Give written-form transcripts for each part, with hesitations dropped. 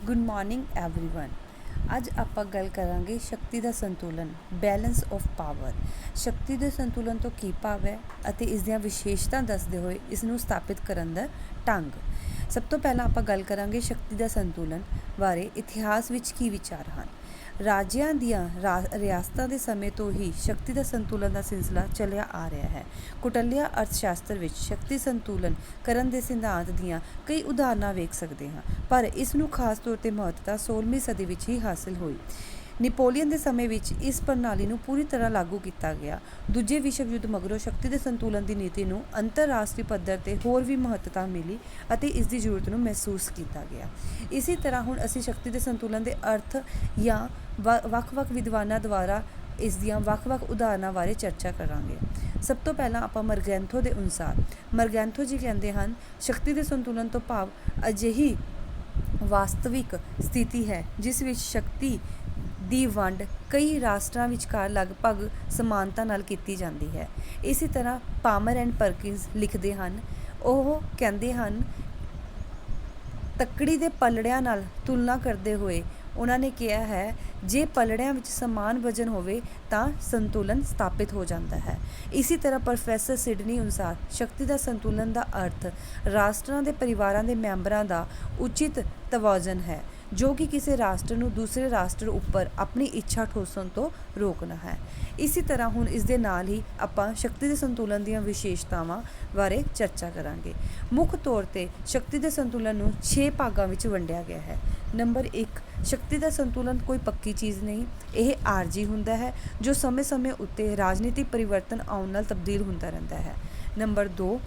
Good morning everyone. ਅੱਜ ਆਪਾਂ ਗੱਲ ਕਰਾਂਗੇ ਸ਼ਕਤੀ ਦਾ ਸੰਤੁਲਨ, ਬੈਲੈਂਸ ਆਫ ਪਾਵਰ। ਸ਼ਕਤੀ ਦੇ ਸੰਤੁਲਨ ਤੋਂ ਕੀ ਭਾਵ ਹੈ ਅਤੇ ਇਸ ਦੀਆਂ ਵਿਸ਼ੇਸ਼ਤਾ ਦੱਸਦੇ ਹੋਏ ਇਸ ਨੂੰ ਸਥਾਪਿਤ ਕਰਨ ਦਾ ਢੰਗ। ਸਭ ਤੋਂ ਪਹਿਲਾਂ ਆਪਾਂ ਗੱਲ ਕਰਾਂਗੇ ਸ਼ਕਤੀ ਦਾ ਸੰਤੁਲਨ ਬਾਰੇ। ਇਤਿਹਾਸ ਵਿੱਚ ਕੀ ਵਿਚਾਰ ਹਨ? ਰਾਜਿਆਂ ਦੀਆਂ ਰਿਆਸਤਾਂ ਦੇ ਸਮੇਂ ਤੋਂ ਹੀ ਸ਼ਕਤੀ ਦਾ ਸੰਤੁਲਨ ਦਾ ਸਿਲਸਿਲਾ ਚੱਲਿਆ ਆ ਰਿਹਾ ਹੈ। ਕੁਟਲੀਆ ਅਰਥ ਸ਼ਾਸਤਰ ਵਿੱਚ ਸ਼ਕਤੀ ਸੰਤੁਲਨ ਕਰਨ ਦੇ ਸਿਧਾਂਤ ਦੀਆਂ ਕਈ ਉਦਾਹਰਨਾਂ ਵੇਖ ਸਕਦੇ ਹਾਂ, ਪਰ ਇਸ ਨੂੰ ਖਾਸ ਤੌਰ 'ਤੇ ਮਹੱਤਤਾ 16ਵੀਂ ਸਦੀ ਵਿੱਚ ਹੀ ਹਾਸਿਲ ਹੋਈ। ਨੈਪੋਲੀਅਨ ਦੇ ਸਮੇਂ ਵਿੱਚ ਇਸ ਪ੍ਰਣਾਲੀ ਨੂੰ ਪੂਰੀ ਤਰ੍ਹਾਂ ਲਾਗੂ ਕੀਤਾ ਗਿਆ। ਦੂਜੇ ਵਿਸ਼ਵ ਯੁੱਧ ਮਗਰੋਂ ਸ਼ਕਤੀ ਦੇ ਸੰਤੁਲਨ ਦੀ ਨੀਤੀ ਨੂੰ ਅੰਤਰਰਾਸ਼ਟਰੀ ਪੱਧਰ 'ਤੇ ਹੋਰ ਵੀ ਮਹੱਤਤਾ ਮਿਲੀ ਅਤੇ ਇਸ ਦੀ ਜ਼ਰੂਰਤ ਨੂੰ ਮਹਿਸੂਸ ਕੀਤਾ ਗਿਆ। ਇਸੇ ਤਰ੍ਹਾਂ ਹੁਣ ਅਸੀਂ ਸ਼ਕਤੀ ਦੇ ਸੰਤੁਲਨ ਦੇ ਅਰਥ ਜਾਂ ਵੱਖ-ਵੱਖ ਵਿਦਵਾਨਾਂ ਦੁਆਰਾ ਇਸ ਦੀਆਂ ਵੱਖ-ਵੱਖ ਉਦਾਹਰਨਾਂ ਬਾਰੇ ਚਰਚਾ ਕਰਾਂਗੇ। ਸਭ ਤੋਂ ਪਹਿਲਾਂ ਆਪਾਂ ਮਰਗੈਂਥੋ ਦੇ ਅਨੁਸਾਰ, ਮਰਗੈਂਥੋ ਜੀ ਕਹਿੰਦੇ ਹਨ, ਸ਼ਕਤੀ ਦੇ ਸੰਤੁਲਨ ਤੋਂ ਭਾਵ ਅਜਿਹੀ ਵਾਸਤਵਿਕ ਸਥਿਤੀ ਹੈ ਜਿਸ ਵਿੱਚ ਸ਼ਕਤੀ ਦੀ ਵੰਡ ਕਈ ਰਾਸ਼ਟਰਾਂ ਵਿਚਕਾਰ ਲਗਭਗ ਸਮਾਨਤਾ ਨਾਲ ਕੀਤੀ ਜਾਂਦੀ ਹੈ। ਇਸੇ ਤਰ੍ਹਾਂ ਪਾਮਰ ਐਂਡ ਪਰਕਿੰਸ ਲਿਖਦੇ ਹਨ। ਉਹ ਕਹਿੰਦੇ ਹਨ, ਤੱਕੜੀ ਦੇ ਪਲੜਿਆਂ ਨਾਲ ਤੁਲਨਾ ਕਰਦੇ ਹੋਏ ਉਹਨਾਂ ਨੇ ਕਿਹਾ ਹੈ, ਜੇ ਪਲੜਿਆਂ ਵਿੱਚ ਸਮਾਨ ਵਜ਼ਨ ਹੋਵੇ ਤਾਂ ਸੰਤੁਲਨ ਸਥਾਪਿਤ ਹੋ ਜਾਂਦਾ ਹੈ। ਇਸੇ ਤਰ੍ਹਾਂ ਪ੍ਰੋਫੈਸਰ ਸਿਡਨੀ ਅਨੁਸਾਰ ਸ਼ਕਤੀ ਦਾ ਸੰਤੁਲਨ ਦਾ ਅਰਥ ਰਾਸ਼ਟਰਾਂ ਦੇ ਪਰਿਵਾਰਾਂ ਦੇ ਮੈਂਬਰਾਂ ਦਾ ਉਚਿਤ ਤਵਾਜ਼ਨ ਹੈ, ਜੋ ਕਿ ਕਿਸੇ ਰਾਸ਼ਟਰ ਨੂੰ ਦੂਸਰੇ ਰਾਸ਼ਟਰ ਉੱਪਰ ਆਪਣੀ ਇੱਛਾ ਠੋਸਣ ਤੋਂ ਰੋਕਣਾ ਹੈ। ਇਸੇ ਤਰ੍ਹਾਂ ਹੁਣ ਇਸ ਦੇ ਨਾਲ ਹੀ ਆਪਾਂ ਸ਼ਕਤੀ ਦੇ ਸੰਤੁਲਨ ਦੀਆਂ ਵਿਸ਼ੇਸ਼ਤਾਵਾਂ ਬਾਰੇ ਚਰਚਾ ਕਰਾਂਗੇ। ਮੁੱਖ ਤੌਰ 'ਤੇ ਸ਼ਕਤੀ ਦੇ ਸੰਤੁਲਨ ਨੂੰ 6 ਭਾਗਾਂ ਵਿੱਚ ਵੰਡਿਆ ਗਿਆ ਹੈ। ਨੰਬਰ 1, ਸ਼ਕਤੀ ਦਾ ਸੰਤੁਲਨ ਕੋਈ ਪੱਕੀ ਚੀਜ਼ ਨਹੀਂ, ਇਹ ਆਰਜੀ ਹੁੰਦਾ ਹੈ ਜੋ ਸਮੇਂ-ਸਮੇਂ ਉੱਤੇ ਰਾਜਨੀਤਿਕ ਪਰਿਵਰਤਨ ਆਉਣ ਨਾਲ ਤਬਦੀਲ ਹੁੰਦਾ ਰਹਿੰਦਾ ਹੈ। ਨੰਬਰ 2,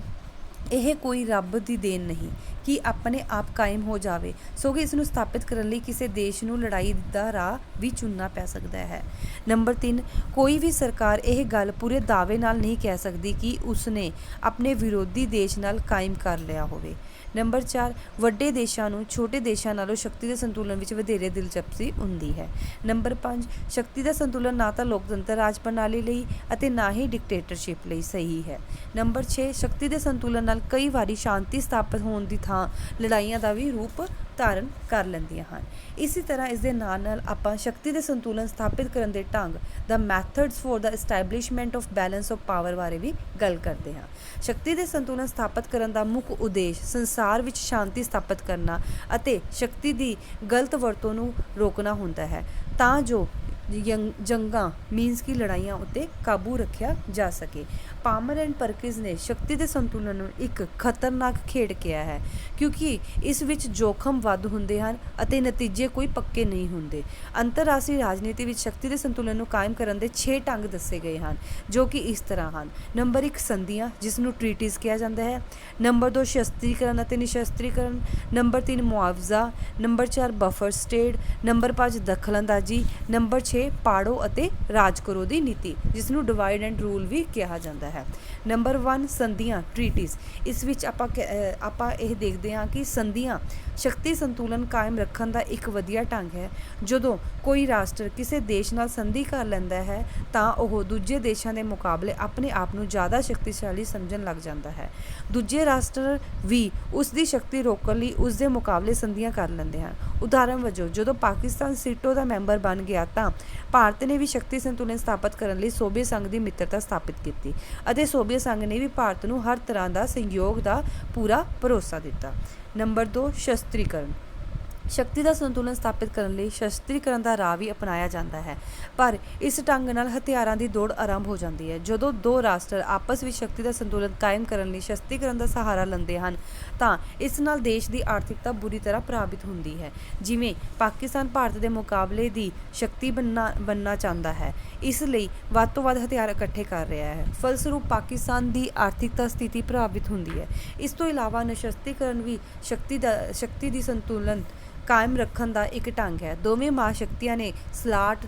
ਇਹ ਕੋਈ ਰੱਬ ਦੀ ਦੇਣ ਨਹੀਂ ਕਿ ਆਪਣੇ ਆਪ ਕਾਇਮ ਹੋ ਜਾਵੇ, ਸਗੋਂ ਇਸ ਨੂੰ ਸਥਾਪਿਤ ਕਰਨ ਲਈ ਕਿਸੇ ਦੇਸ਼ ਨੂੰ ਲੜਾਈ ਦਾ ਰਾਹ ਵੀ ਚੁਣਨਾ ਪੈ ਸਕਦਾ ਹੈ। ਨੰਬਰ 3, ਕੋਈ ਵੀ ਸਰਕਾਰ ਇਹ ਗੱਲ ਪੂਰੇ ਦਾਅਵੇ ਨਾਲ ਨਹੀਂ ਕਹਿ ਸਕਦੀ ਕਿ ਉਸਨੇ ਆਪਣੇ ਵਿਰੋਧੀ ਦੇਸ਼ ਨਾਲ ਕਾਇਮ ਕਰ ਲਿਆ ਹੋਵੇ। ਨੰਬਰ 4, ਵੱਡੇ ਦੇਸ਼ਾਂ ਨੂੰ ਛੋਟੇ ਦੇਸ਼ਾਂ ਨਾਲੋਂ ਸ਼ਕਤੀ ਦੇ ਸੰਤੁਲਨ ਵਿੱਚ ਵਧੇਰੇ ਦਿਲਚਸਪੀ ਹੁੰਦੀ ਹੈ। ਨੰਬਰ 5, ਸ਼ਕਤੀ ਦਾ ਸੰਤੁਲਨ ਨਾ ਤਾਂ ਲੋਕਤੰਤਰ ਰਾਜ ਪ੍ਰਣਾਲੀ ਲਈ ਅਤੇ ਨਾ ਹੀ ਡਿਕਟੇਟਰਸ਼ਿਪ ਲਈ ਸਹੀ ਹੈ। ਨੰਬਰ 6, ਸ਼ਕਤੀ ਦੇ ਸੰਤੁਲਨ ਨਾਲ ਕਈ ਵਾਰੀ ਸ਼ਾਂਤੀ ਸਥਾਪਿਤ ਹੋਣ ਦੀ ਥਾਂ ਲੜਾਈਆਂ ਦਾ ਵੀ ਰੂਪ ਧਾਰਨ ਕਰ ਲੈਂਦੀਆਂ ਹਨ। ਇਸੇ ਤਰ੍ਹਾਂ ਇਸ ਦੇ ਨਾਲ ਨਾਲ ਆਪਾਂ ਸ਼ਕਤੀ ਦੇ ਸੰਤੁਲਨ ਸਥਾਪਿਤ ਕਰਨ ਦੇ ਢੰਗ, the methods for the establishment of balance of power ਬਾਰੇ ਵੀ ਗੱਲ ਕਰਦੇ ਹਾਂ। ਸ਼ਕਤੀ ਦੇ ਸੰਤੁਲਨ ਸਥਾਪਿਤ ਕਰਨ ਦਾ ਮੁੱਖ ਉਦੇਸ਼ ਸੰਸਾਰ ਵਿੱਚ ਸ਼ਾਂਤੀ ਸਥਾਪਿਤ ਕਰਨਾ ਅਤੇ ਸ਼ਕਤੀ ਦੀ ਗਲਤ ਵਰਤੋਂ ਨੂੰ ਰੋਕਣਾ ਹੁੰਦਾ ਹੈ, ਤਾਂ ਜੋ ਜੰਗਾਂ ਮੀਨਸ ਕਿ ਲੜਾਈਆਂ ਉੱਤੇ ਕਾਬੂ ਰੱਖਿਆ ਜਾ ਸਕੇ। ਪਾਮਰ ਐਂਡ ਪਰਕਿੰਸ ਨੇ ਸ਼ਕਤੀ ਦੇ ਸੰਤੁਲਨ ਨੂੰ ਇੱਕ ਖਤਰਨਾਕ ਖੇਡ ਕਿਹਾ ਹੈ, ਕਿਉਂਕਿ ਇਸ ਵਿੱਚ ਜੋਖਮ ਵੱਧ ਹੁੰਦੇ ਹਨ ਅਤੇ ਨਤੀਜੇ ਕੋਈ ਪੱਕੇ ਨਹੀਂ ਹੁੰਦੇ। ਅੰਤਰਰਾਸ਼ਟਰੀ ਰਾਜਨੀਤੀ ਵਿੱਚ ਸ਼ਕਤੀ ਦੇ ਸੰਤੁਲਨ ਨੂੰ ਕਾਇਮ ਕਰਨ ਦੇ 6 ਢੰਗ ਦੱਸੇ ਗਏ ਹਨ, ਜੋ ਕਿ ਇਸ ਤਰ੍ਹਾਂ ਹਨ। ਨੰਬਰ 1, ਸੰਧੀਆਂ, ਜਿਸ ਨੂੰ ਟ੍ਰੀਟੀਜ਼ ਕਿਹਾ ਜਾਂਦਾ ਹੈ। ਨੰਬਰ 2, ਸ਼ਸਤਰੀਕਰਨ ਅਤੇ ਨਿਸ਼ਸਤਰੀਕਰਨ। ਨੰਬਰ 3, ਮੁਆਵਜ਼ਾ। Number 4, buffer state. ਨੰਬਰ 5, ਦਖਲਅੰਦਾਜ਼ੀ। ਨੰਬਰ 6, ਪਾੜੋ ਅਤੇ ਰਾਜ ਕਰੋ ਦੀ ਨੀਤੀ, ਜਿਸ ਨੂੰ ਡਿਵਾਈਡ ਐਂਡ ਰੂਲ ਵੀ ਕਿਹਾ ਜਾਂਦਾ ਹੈ। Number 1, ਸੰਧੀਆਂ, treaties. ਇਸ ਵਿੱਚ ਆਪਾਂ ਇਹ ਦੇਖਦੇ ਹਾਂ ਕਿ ਸੰਧੀਆਂ ਸ਼ਕਤੀ ਸੰਤੁਲਨ ਕਾਇਮ ਰੱਖਣ ਦਾ ਇੱਕ ਵਧੀਆ ਢੰਗ ਹੈ। ਜਦੋਂ ਕੋਈ ਰਾਸ਼ਟਰ ਕਿਸੇ ਦੇਸ਼ ਨਾਲ ਸੰਧੀ ਕਰ ਲੈਂਦਾ ਹੈ ਤਾਂ ਉਹ ਦੂਜੇ ਦੇਸ਼ਾਂ ਦੇ ਮੁਕਾਬਲੇ ਆਪਣੇ ਆਪ ਨੂੰ ਜ਼ਿਆਦਾ ਸ਼ਕਤੀਸ਼ਾਲੀ ਸਮਝਣ ਲੱਗ ਜਾਂਦਾ ਹੈ। ਦੂਜੇ ਰਾਸ਼ਟਰ ਵੀ ਉਸ ਦੀ ਸ਼ਕਤੀ ਰੋਕਣ ਲਈ ਉਸ ਦੇ ਮੁਕਾਬਲੇ ਸੰਧੀਆਂ ਕਰ ਲੈਂਦੇ ਹਨ। ਉਦਾਹਰਨ ਵਜੋਂ, ਜਦੋਂ ਪਾਕਿਸਤਾਨ ਸੀਟੋ ਦਾ ਮੈਂਬਰ ਬਣ ਗਿਆ ਤਾਂ ਭਾਰਤ ਨੇ ਵੀ ਸ਼ਕਤੀ ਸੰਤੁਲਨ ਸਥਾਪਿਤ ਕਰਨ ਲਈ ਸੋਵੀਅਤ ਸੰਘ ਦੀ ਮਿੱਤਰਤਾ ਸਥਾਪਿਤ ਕੀਤੀ ਅਤੇ ਸੋਵੀਅਤ ਸੰਘ ਨੇ ਵੀ ਭਾਰਤ ਨੂੰ ਹਰ ਤਰ੍ਹਾਂ ਦਾ ਸਹਿਯੋਗ ਦਾ ਪੂਰਾ ਭਰੋਸਾ ਦਿੱਤਾ। ਨੰਬਰ 2, ਸ਼ਸਤਰੀਕਰਨ। ਸ਼ਕਤੀ ਦਾ ਸੰਤੁਲਨ ਸਥਾਪਿਤ ਕਰਨ ਲਈ ਸ਼ਸਤਰੀਕਰਨ ਦਾ ਰਾਹ ਵੀ ਅਪਣਾਇਆ ਜਾਂਦਾ ਹੈ, ਪਰ ਇਸ ਢੰਗ ਨਾਲ ਹਥਿਆਰਾਂ ਦੀ ਦੌੜ ਆਰੰਭ ਹੋ ਜਾਂਦੀ ਹੈ। ਜਦੋਂ ਦੋ ਰਾਸ਼ਟਰ ਆਪਸ ਵਿੱਚ ਸ਼ਕਤੀ ਦਾ ਸੰਤੁਲਨ ਕਾਇਮ ਕਰਨ ਲਈ ਸ਼ਸਤਰੀਕਰਨ ਦਾ ਸਹਾਰਾ ਲੈਂਦੇ ਹਨ ਤਾਂ ਇਸ ਨਾਲ ਦੇਸ਼ ਦੀ ਆਰਥਿਕਤਾ ਬੁਰੀ ਤਰ੍ਹਾਂ ਪ੍ਰਭਾਵਿਤ ਹੁੰਦੀ ਹੈ। ਜਿਵੇਂ ਪਾਕਿਸਤਾਨ ਭਾਰਤ ਦੇ ਮੁਕਾਬਲੇ ਦੀ ਸ਼ਕਤੀ ਬਣਨਾ ਚਾਹੁੰਦਾ ਹੈ, ਇਸ ਲਈ ਵੱਧ ਤੋਂ ਵੱਧ ਹਥਿਆਰ ਇਕੱਠੇ ਕਰ ਰਿਹਾ ਹੈ। ਫਲਸਰੂਪ ਪਾਕਿਸਤਾਨ ਦੀ ਆਰਥਿਕਤਾ ਸਥਿਤੀ ਪ੍ਰਭਾਵਿਤ ਹੁੰਦੀ ਹੈ। ਇਸ ਤੋਂ ਇਲਾਵਾ ਨਿਸ਼ਸਤਰੀਕਰਨ ਵੀ ਸ਼ਕਤੀ ਦੀ ਸੰਤੁਲਨ ਕਾਇਮ ਰੱਖਣ ਦਾ ਇੱਕ ਢੰਗ ਹੈ। ਦੋਵੇਂ ਮਹਾਂਸ਼ਕਤੀਆਂ ਨੇ ਸਟਾਰਟ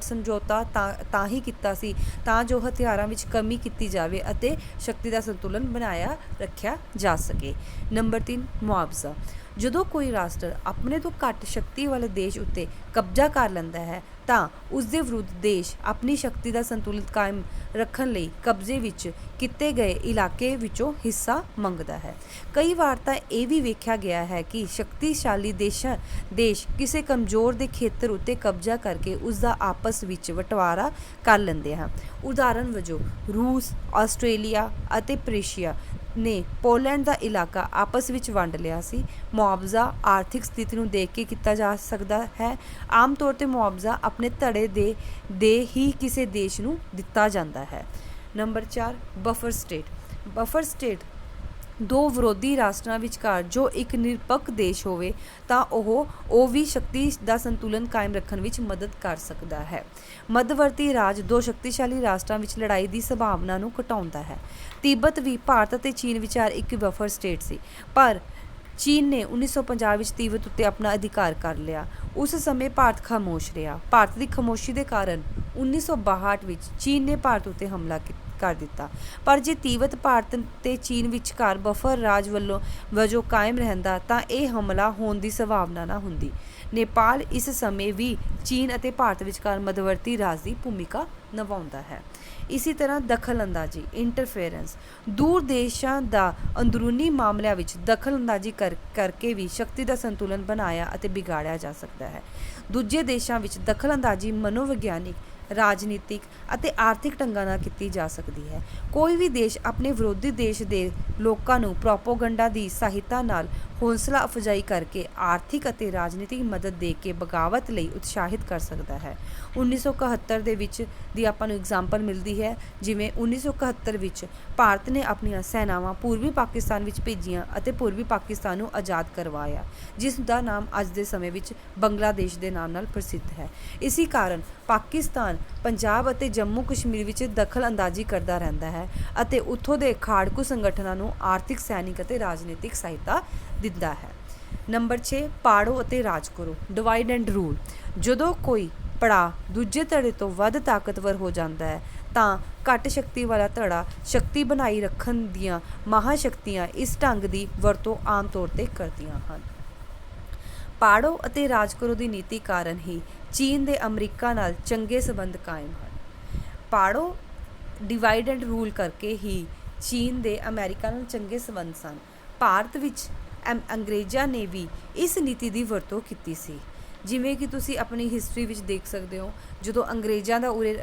ਸਮਝੌਤਾ ਤਾਂ ਹੀ ਕੀਤਾ ਸੀ ਤਾਂ ਜੋ ਹਥਿਆਰਾਂ ਵਿੱਚ ਕਮੀ ਕੀਤੀ ਜਾਵੇ ਅਤੇ ਸ਼ਕਤੀ ਦਾ ਸੰਤੁਲਨ ਬਣਾਇਆ ਰੱਖਿਆ ਜਾ ਸਕੇ। ਨੰਬਰ 3, ਮੁਆਵਜ਼ਾ। ਜਦੋਂ ਕੋਈ ਰਾਸ਼ਟਰ ਆਪਣੇ ਤੋਂ ਘੱਟ ਸ਼ਕਤੀ ਵਾਲੇ ਦੇਸ਼ ਉੱਤੇ ਕਬਜ਼ਾ ਕਰ ਲੈਂਦਾ ਹੈ ਤਾਂ ਉਸ ਦੇ ਵਿਰੁੱਧ ਦੇਸ਼ ਆਪਣੀ ਸ਼ਕਤੀ ਦਾ ਸੰਤੁਲਨ ਕਾਇਮ ਰੱਖਣ ਲਈ ਕਬਜ਼ੇ ਵਿੱਚ ਕੀਤੇ ਗਏ ਇਲਾਕੇ ਵਿੱਚੋਂ ਹਿੱਸਾ ਮੰਗਦਾ ਹੈ। ਕਈ ਵਾਰ ਤਾਂ ਇਹ ਵੀ ਵੇਖਿਆ ਗਿਆ ਹੈ ਕਿ ਸ਼ਕਤੀਸ਼ਾਲੀ ਦੇਸ਼ ਕਿਸੇ ਕਮਜ਼ੋਰ ਦੇ ਖੇਤਰ ਉੱਤੇ ਕਬਜ਼ਾ ਕਰਕੇ ਉਸ ਦਾ ਆਪਸ ਵਿੱਚ ਬਟਵਾਰਾ ਕਰ ਲੈਂਦੇ ਹਨ। ਉਦਾਹਰਨ ਵਜੋਂ ਰੂਸ, ਆਸਟ੍ਰੇਲੀਆ ਅਤੇ ਪ੍ਰਸ਼ੀਆ ਨੇ ਪੋਲੈਂਡ ਦਾ ਇਲਾਕਾ ਆਪਸ ਵਿੱਚ ਵੰਡ ਲਿਆ ਸੀ। ਮੁਆਵਜ਼ਾ ਆਰਥਿਕ ਸਥਿਤੀ ਨੂੰ ਦੇਖ ਕੇ ਕੀਤਾ ਜਾ ਸਕਦਾ ਹੈ। ਆਮ ਤੌਰ 'ਤੇ ਮੁਆਵਜ਼ਾ ਆਪਣੇ ਧੜੇ ਦੇ ਹੀ ਕਿਸੇ ਦੇਸ਼ ਨੂੰ ਦਿੱਤਾ ਜਾਂਦਾ ਹੈ। Number 4 buffer state. Buffer state ਦੋ ਵਿਰੋਧੀ ਰਾਸ਼ਟਰਾਂ ਵਿਚਕਾਰ ਜੋ ਇੱਕ ਨਿਰਪੱਖ ਦੇਸ਼ ਹੋਵੇ ਤਾਂ ਉਹ ਵੀ ਸ਼ਕਤੀ ਦਾ ਸੰਤੁਲਨ ਕਾਇਮ ਰੱਖਣ ਵਿੱਚ ਮਦਦ ਕਰ ਸਕਦਾ ਹੈ। ਮੱਧਵਰਤੀ ਰਾਜ ਦੋ ਸ਼ਕਤੀਸ਼ਾਲੀ ਰਾਸ਼ਟਰਾਂ ਵਿੱਚ ਲੜਾਈ ਦੀ ਸੰਭਾਵਨਾ ਨੂੰ ਘਟਾਉਂਦਾ ਹੈ। ਤਿੱਬਤ ਵੀ ਭਾਰਤ ਅਤੇ ਚੀਨ ਵਿਚਾਰ ਇੱਕ ਬਫਰ ਸਟੇਟ ਸੀ, ਪਰ ਚੀਨ ਨੇ 1950 ਵਿੱਚ ਤਿੱਬਤ ਉੱਤੇ ਆਪਣਾ ਅਧਿਕਾਰ ਕਰ ਲਿਆ। ਉਸ ਸਮੇਂ ਭਾਰਤ ਖਾਮੋਸ਼ ਰਿਹਾ। ਭਾਰਤ ਦੀ ਖਾਮੋਸ਼ੀ ਦੇ ਕਾਰਨ 1962 ਵਿੱਚ ਚੀਨ ਨੇ ਭਾਰਤ ਉੱਤੇ ਹਮਲਾ ਕਰ ਦਿੱਤਾ। ਪਰ ਜੇ ਤਿੱਬਤ ਭਾਰਤ ਤੇ ਚੀਨ ਵਿਚਕਾਰ ਬਫਰ ਰਾਜ ਵਜੋਂ ਕਾਇਮ ਰਹਿੰਦਾ ਤਾਂ ਇਹ ਹਮਲਾ ਹੋਣ ਦੀ ਸੰਭਾਵਨਾ ਨਾ ਹੁੰਦੀ। ਨੇਪਾਲ ਇਸ ਸਮੇਂ ਵੀ ਚੀਨ ਅਤੇ ਭਾਰਤ ਵਿਚਕਾਰ ਮੱਧਵਰਤੀ ਰਾਜ ਦੀ ਭੂਮਿਕਾ ਨਿਭਾਉਂਦਾ ਹੈ। ਇਸੇ ਤਰ੍ਹਾਂ ਦਖਲ-ਅੰਦਾਜ਼ੀ ਇੰਟਰਫੇਰੈਂਸ ਦੂਰ ਦੇਸ਼ਾਂ ਦਾ ਅੰਦਰੂਨੀ ਮਾਮਲਿਆਂ ਵਿੱਚ ਦਖਲ-ਅੰਦਾਜ਼ੀ ਕਰਕੇ ਵੀ ਸ਼ਕਤੀ ਦਾ ਸੰਤੁਲਨ ਬਣਾਇਆ ਅਤੇ ਵਿਗਾੜਿਆ ਜਾ ਸਕਦਾ ਹੈ। ਦੂਜੇ ਦੇਸ਼ਾਂ ਵਿੱਚ ਦਖਲ-ਅੰਦਾਜ਼ੀ ਮਨੋਵਿਗਿਆਨਿਕ, ਰਾਜਨੀਤਿਕ ਅਤੇ ਆਰਥਿਕ ਢੰਗਾਂ ਨਾਲ ਕੀਤੀ ਜਾ ਸਕਦੀ ਹੈ। ਕੋਈ ਵੀ ਦੇਸ਼ ਆਪਣੇ ਵਿਰੋਧੀ ਦੇਸ਼ ਦੇ ਲੋਕਾਂ ਨੂੰ ਪ੍ਰੋਪੇਗੈਂਡਾ ਦੀ ਸਹਾਇਤਾ ਨਾਲ ਹੌਸਲਾ ਅਫਜ਼ਾਈ ਕਰਕੇ ਆਰਥਿਕ ਅਤੇ ਰਾਜਨੀਤਿਕ ਮਦਦ ਦੇ ਕੇ ਬਗਾਵਤ ਲਈ ਉਤਸ਼ਾਹਿਤ ਕਰ ਸਕਦਾ ਹੈ। 1971 ਦੇ ਵਿੱਚ ਦੀ ਆਪਾਂ ਨੂੰ ਐਗਜ਼ਾਮਪਲ ਮਿਲਦੀ ਹੈ, ਜਿਵੇਂ 1971 ਵਿੱਚ ਭਾਰਤ ਨੇ ਆਪਣੀਆਂ ਸੈਨਾਵਾਂ ਪੂਰਬੀ ਪਾਕਿਸਤਾਨ ਵਿੱਚ ਭੇਜੀਆਂ ਅਤੇ ਪੂਰਬੀ ਪਾਕਿਸਤਾਨ ਨੂੰ ਆਜ਼ਾਦ ਕਰਵਾਇਆ, ਜਿਸ ਦਾ ਨਾਮ ਅੱਜ ਦੇ ਸਮੇਂ ਵਿੱਚ ਬੰਗਲਾਦੇਸ਼ ਦੇ ਨਾਮ ਨਾਲ ਪ੍ਰਸਿੱਧ ਹੈ। ਇਸੇ ਕਾਰਨ ਪਾਕਿਸਤਾਨ ਪੰਜਾਬ ਅਤੇ ਜੰਮੂ ਕਸ਼ਮੀਰ ਵਿੱਚ ਦਖਲ ਅੰਦਾਜ਼ੀ ਕਰਦਾ ਰਹਿੰਦਾ ਹੈ ਅਤੇ ਉੱਥੋਂ ਦੇ ਖਾੜਕੂ ਸੰਗਠਨਾਂ ਨੂੰ ਆਰਥਿਕ, ਸੈਨਿਕ ਅਤੇ ਰਾਜਨੀਤਿਕ ਸਹਾਇਤਾ ਦਿੰਦਾ ਹੈ। ਨੰਬਰ 6 ਪਾੜੋ ਅਤੇ ਰਾਜ ਕਰੋ ਡਿਵਾਈਡ ਐਂਡ ਰੂਲ। ਜਦੋਂ ਕੋਈ ਪੜਾਅ ਦੂਜੇ ਧੜੇ ਤੋਂ ਵੱਧ ਤਾਕਤਵਰ ਹੋ ਜਾਂਦਾ ਹੈ ਤਾਂ ਘੱਟ ਸ਼ਕਤੀ ਵਾਲਾ ਧੜਾ ਸ਼ਕਤੀ ਬਣਾਈ ਰੱਖਣ ਦੀਆਂ ਮਹਾਂਸ਼ਕਤੀਆਂ ਇਸ ਢੰਗ ਦੀ ਵਰਤੋਂ ਆਮ ਤੌਰ 'ਤੇ ਕਰਦੀਆਂ ਹਨ। ਪਾੜੋ ਅਤੇ ਰਾਜ ਕਰੋ ਦੀ ਨੀਤੀ ਕਾਰਨ ਹੀ ਚੀਨ ਦੇ ਅਮਰੀਕਾ ਨਾਲ ਚੰਗੇ ਸਬੰਧ ਕਾਇਮ ਹਨ। ਪਾੜੋ ਡਿਵਾਈਡ ਐਂਡ ਰੂਲ ਕਰਕੇ ਹੀ ਚੀਨ ਦੇ ਅਮਰੀਕਾ ਨਾਲ ਚੰਗੇ ਸਬੰਧ ਸਨ। ਭਾਰਤ ਵਿੱਚ ਅੰਗਰੇਜ਼ਾਂ ਨੇ ਵੀ ਇਸ ਨੀਤੀ ਦੀ ਵਰਤੋਂ ਕੀਤੀ ਸੀ। ਜਿਵੇਂ ਕਿ ਤੁਸੀਂ ਆਪਣੀ ਹਿਸਟਰੀ ਵਿੱਚ ਦੇਖ ਸਕਦੇ ਹੋ, ਜਦੋਂ ਅੰਗਰੇਜ਼ਾਂ ਦਾ ਉਰੇ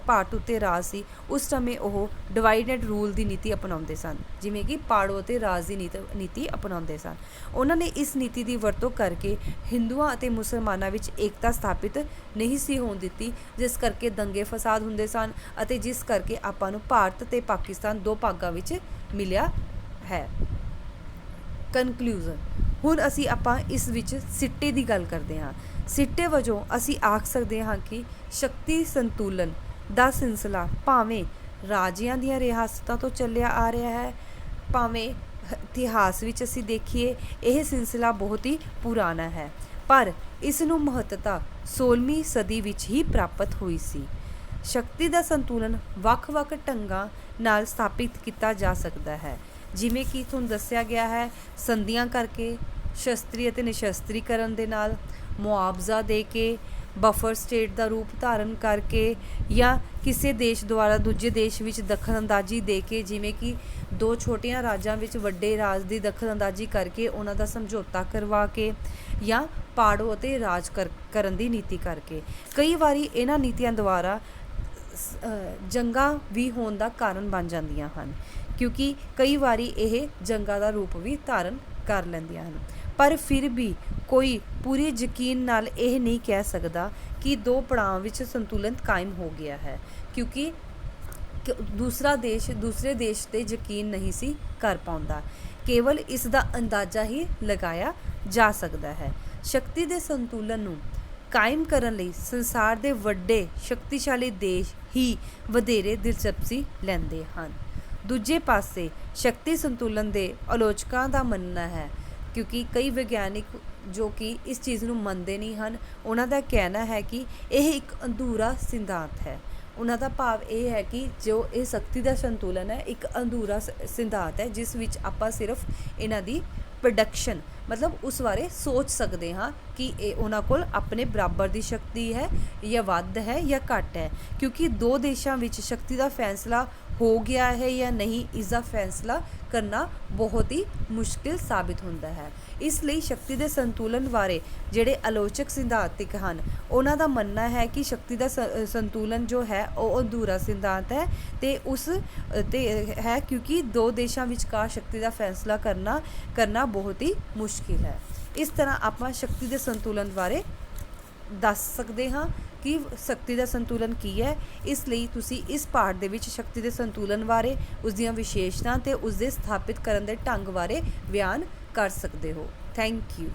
ਭਾਰਤ ਉੱਤੇ ਰਾਜ ਸੀ, ਉਸ ਸਮੇਂ ਉਹ ਡਿਵਾਈਡ ਐਂਡ ਰੂਲ ਦੀ ਨੀਤੀ ਅਪਣਾਉਂਦੇ ਸਨ, ਜਿਵੇਂ ਕਿ ਪਾੜੋ ਅਤੇ ਰਾਜ ਦੀ ਨੀਤੀ ਅਪਣਾਉਂਦੇ ਸਨ। ਉਹਨਾਂ ਨੇ ਇਸ ਨੀਤੀ ਦੀ ਵਰਤੋਂ ਕਰਕੇ ਹਿੰਦੂਆਂ ਅਤੇ ਮੁਸਲਮਾਨਾਂ ਵਿੱਚ ਏਕਤਾ ਸਥਾਪਿਤ ਨਹੀਂ ਸੀ ਹੋਣ ਦਿੱਤੀ, ਜਿਸ ਕਰਕੇ ਦੰਗੇ ਫਸਾਦ ਹੁੰਦੇ ਸਨ ਅਤੇ ਜਿਸ ਕਰਕੇ ਆਪਾਂ ਨੂੰ ਭਾਰਤ ਅਤੇ ਪਾਕਿਸਤਾਨ ਦੋ ਭਾਗਾਂ ਵਿੱਚ ਮਿਲਿਆ ਹੈ। ਕਨਕਲੂਜ਼ਨ, ਹੁਣ ਆਪਾਂ ਇਸ ਵਿੱਚ ਸਿੱਟੇ ਦੀ ਗੱਲ ਕਰਦੇ ਹਾਂ। ਸਿੱਟੇ ਵਜੋਂ ਅਸੀਂ ਆਖ ਸਕਦੇ ਹਾਂ ਕਿ ਸ਼ਕਤੀ ਸੰਤੁਲਨ ਦਾ ਸਿਲਸਿਲਾ ਭਾਵੇਂ ਰਾਜਿਆਂ ਦੀਆਂ ਰਿਆਸਤਾਂ ਤੋਂ ਚੱਲਿਆ ਆ ਰਿਹਾ ਹੈ, ਭਾਵੇਂ ਇਤਿਹਾਸ ਵਿੱਚ ਅਸੀਂ ਦੇਖੀਏ ਇਹ ਸਿਲਸਿਲਾ ਬਹੁਤ ਹੀ ਪੁਰਾਣਾ ਹੈ, ਪਰ ਇਸ ਨੂੰ ਮਹੱਤਤਾ 16ਵੀਂ ਸਦੀ ਵਿੱਚ ਹੀ ਪ੍ਰਾਪਤ ਹੋਈ ਸੀ। ਸ਼ਕਤੀ ਦਾ ਸੰਤੁਲਨ ਵੱਖ-ਵੱਖ ਢੰਗਾਂ ਨਾਲ ਸਥਾਪਿਤ ਕੀਤਾ ਜਾ ਸਕਦਾ ਹੈ, ਜਿਵੇਂ ਕਿ ਤੁਹਾਨੂੰ ਦੱਸਿਆ ਗਿਆ ਹੈ, ਸੰਧੀਆਂ ਕਰਕੇ, ਸ਼ਸਤਰੀ ਅਤੇ ਨਿਸ਼ਸਤਰੀਕਰਨ ਦੇ ਨਾਲ, ਮੁਆਵਜ਼ਾ ਦੇ ਕੇ, ਬਫਰ ਸਟੇਟ ਦਾ ਰੂਪ ਧਾਰਨ ਕਰਕੇ, ਜਾਂ ਕਿਸੇ ਦੇਸ਼ ਦੁਆਰਾ ਦੂਜੇ ਦੇਸ਼ ਵਿੱਚ ਦਖਲਅੰਦਾਜ਼ੀ ਦੇ ਕੇ, ਜਿਵੇਂ ਕਿ ਦੋ ਛੋਟੀਆਂ ਰਾਜਾਂ ਵਿੱਚ ਵੱਡੇ ਰਾਜ ਦੀ ਦਖਲਅੰਦਾਜ਼ੀ ਕਰਕੇ ਉਹਨਾਂ ਦਾ ਸਮਝੌਤਾ ਕਰਵਾ ਕੇ, ਜਾਂ ਪਾੜੋ ਅਤੇ ਰਾਜ ਕਰਨ ਦੀ ਨੀਤੀ ਕਰਕੇ। ਕਈ ਵਾਰੀ ਇਹਨਾਂ ਨੀਤੀਆਂ ਦੁਆਰਾ ਜੰਗਾਂ ਵੀ ਹੋਣ ਦਾ ਕਾਰਨ ਬਣ ਜਾਂਦੀਆਂ ਹਨ, ਕਿਉਂਕਿ ਕਈ ਵਾਰੀ ਇਹ ਜੰਗਾਂ ਦਾ ਰੂਪ ਵੀ ਧਾਰਨ ਕਰ ਲੈਂਦੀਆਂ ਹਨ। ਪਰ ਫਿਰ ਵੀ ਕੋਈ ਪੂਰੇ ਯਕੀਨ ਨਾਲ ਇਹ ਨਹੀਂ ਕਹਿ ਸਕਦਾ ਕਿ ਦੋ ਪੜਾਵਾਂ ਵਿੱਚ ਸੰਤੁਲਨ ਕਾਇਮ ਹੋ ਗਿਆ ਹੈ, ਕਿਉਂਕਿ ਦੂਸਰੇ ਦੇਸ਼ 'ਤੇ ਯਕੀਨ ਨਹੀਂ ਸੀ ਕਰ ਪਾਉਂਦਾ। ਕੇਵਲ ਇਸ ਦਾ ਅੰਦਾਜ਼ਾ ਹੀ ਲਗਾਇਆ ਜਾ ਸਕਦਾ ਹੈ। ਸ਼ਕਤੀ ਦੇ ਸੰਤੁਲਨ ਨੂੰ ਕਾਇਮ ਕਰਨ ਲਈ ਸੰਸਾਰ ਦੇ ਵੱਡੇ ਸ਼ਕਤੀਸ਼ਾਲੀ ਦੇਸ਼ ਹੀ ਵਧੇਰੇ ਦਿਲਚਸਪੀ ਲੈਂਦੇ ਹਨ। ਦੂਜੇ ਪਾਸੇ ਸ਼ਕਤੀ ਸੰਤੁਲਨ ਦੇ ਆਲੋਚਕਾਂ ਦਾ ਮੰਨਣਾ ਹੈ, ਕਿਉਂਕਿ ਕਈ ਵਿਗਿਆਨਿਕ ਜੋ ਕਿ ਇਸ ਚੀਜ਼ ਨੂੰ ਮੰਨਦੇ ਨਹੀਂ ਹਨ, ਉਹਨਾਂ ਦਾ ਕਹਿਣਾ ਹੈ ਕਿ ਇਹ ਇੱਕ ਅਧੂਰਾ ਸਿਧਾਂਤ ਹੈ। ਉਹਨਾਂ ਦਾ ਭਾਵ ਇਹ ਹੈ ਕਿ ਜੋ ਇਹ ਸ਼ਕਤੀ ਦਾ ਸੰਤੁਲਨ ਹੈ ਇੱਕ ਅਧੂਰਾ ਸਿਧਾਂਤ ਹੈ, ਜਿਸ ਵਿੱਚ ਆਪਾਂ ਸਿਰਫ ਇਹਨਾਂ ਦੀ ਪ੍ਰੋਡਕਸ਼ਨ ਮਤਲਬ ਉਸ ਬਾਰੇ ਸੋਚ ਸਕਦੇ ਹਾਂ ਕਿ ਇਹ ਉਹਨਾਂ ਕੋਲ ਆਪਣੇ ਬਰਾਬਰ ਦੀ ਸ਼ਕਤੀ ਹੈ ਜਾਂ ਵੱਧ ਹੈ ਜਾਂ ਘੱਟ ਹੈ, ਕਿਉਂਕਿ ਦੋ ਦੇਸ਼ਾਂ ਵਿੱਚ ਸ਼ਕਤੀ ਦਾ ਫੈਸਲਾ ਹੋ ਗਿਆ ਹੈ ਜਾਂ ਨਹੀਂ, ਇਸ ਦਾ ਫੈਸਲਾ ਕਰਨਾ ਬਹੁਤ ਹੀ ਮੁਸ਼ਕਿਲ ਸਾਬਿਤ ਹੁੰਦਾ ਹੈ। ਇਸ ਲਈ ਸ਼ਕਤੀ ਦੇ ਸੰਤੁਲਨ ਬਾਰੇ ਜਿਹੜੇ ਆਲੋਚਕ ਸਿਧਾਂਤਿਕ ਹਨ ਉਹਨਾਂ ਦਾ ਮੰਨਣਾ ਹੈ ਕਿ ਸ਼ਕਤੀ ਦਾ ਸੰਤੁਲਨ ਜੋ ਹੈ ਉਹ ਅਧੂਰਾ ਸਿਧਾਂਤ ਹੈ ਤੇ ਉਸ ਤੇ ਹੈ, ਕਿਉਂਕਿ ਦੋ ਦੇਸ਼ਾਂ ਵਿਚਕਾਰ ਸ਼ਕਤੀ ਦਾ ਫੈਸਲਾ ਕਰਨਾ ਬਹੁਤ ਹੀ ਮੁਸ਼ਕਿਲ ਹੈ। ਇਸ ਤਰ੍ਹਾਂ ਆਪਾਂ ਸ਼ਕਤੀ ਦੇ ਸੰਤੁਲਨ ਬਾਰੇ ਦੱਸ ਸਕਦੇ ਹਾਂ ਕਿ ਸ਼ਕਤੀ ਦਾ ਸੰਤੁਲਨ ਕੀ ਹੈ। ਇਸ ਲਈ ਤੁਸੀਂ ਇਸ ਪਾਠ ਦੇ ਵਿੱਚ ਸ਼ਕਤੀ ਦੇ ਸੰਤੁਲਨ ਬਾਰੇ, ਉਸ ਦੀਆਂ ਵਿਸ਼ੇਸ਼ਤਾਵਾਂ ਤੇ ਉਸ ਦੇ ਸਥਾਪਿਤ ਕਰਨ ਦੇ ਢੰਗ ਬਾਰੇ ਬਿਆਨ ਕਰ ਸਕਦੇ ਹੋ। Thank you.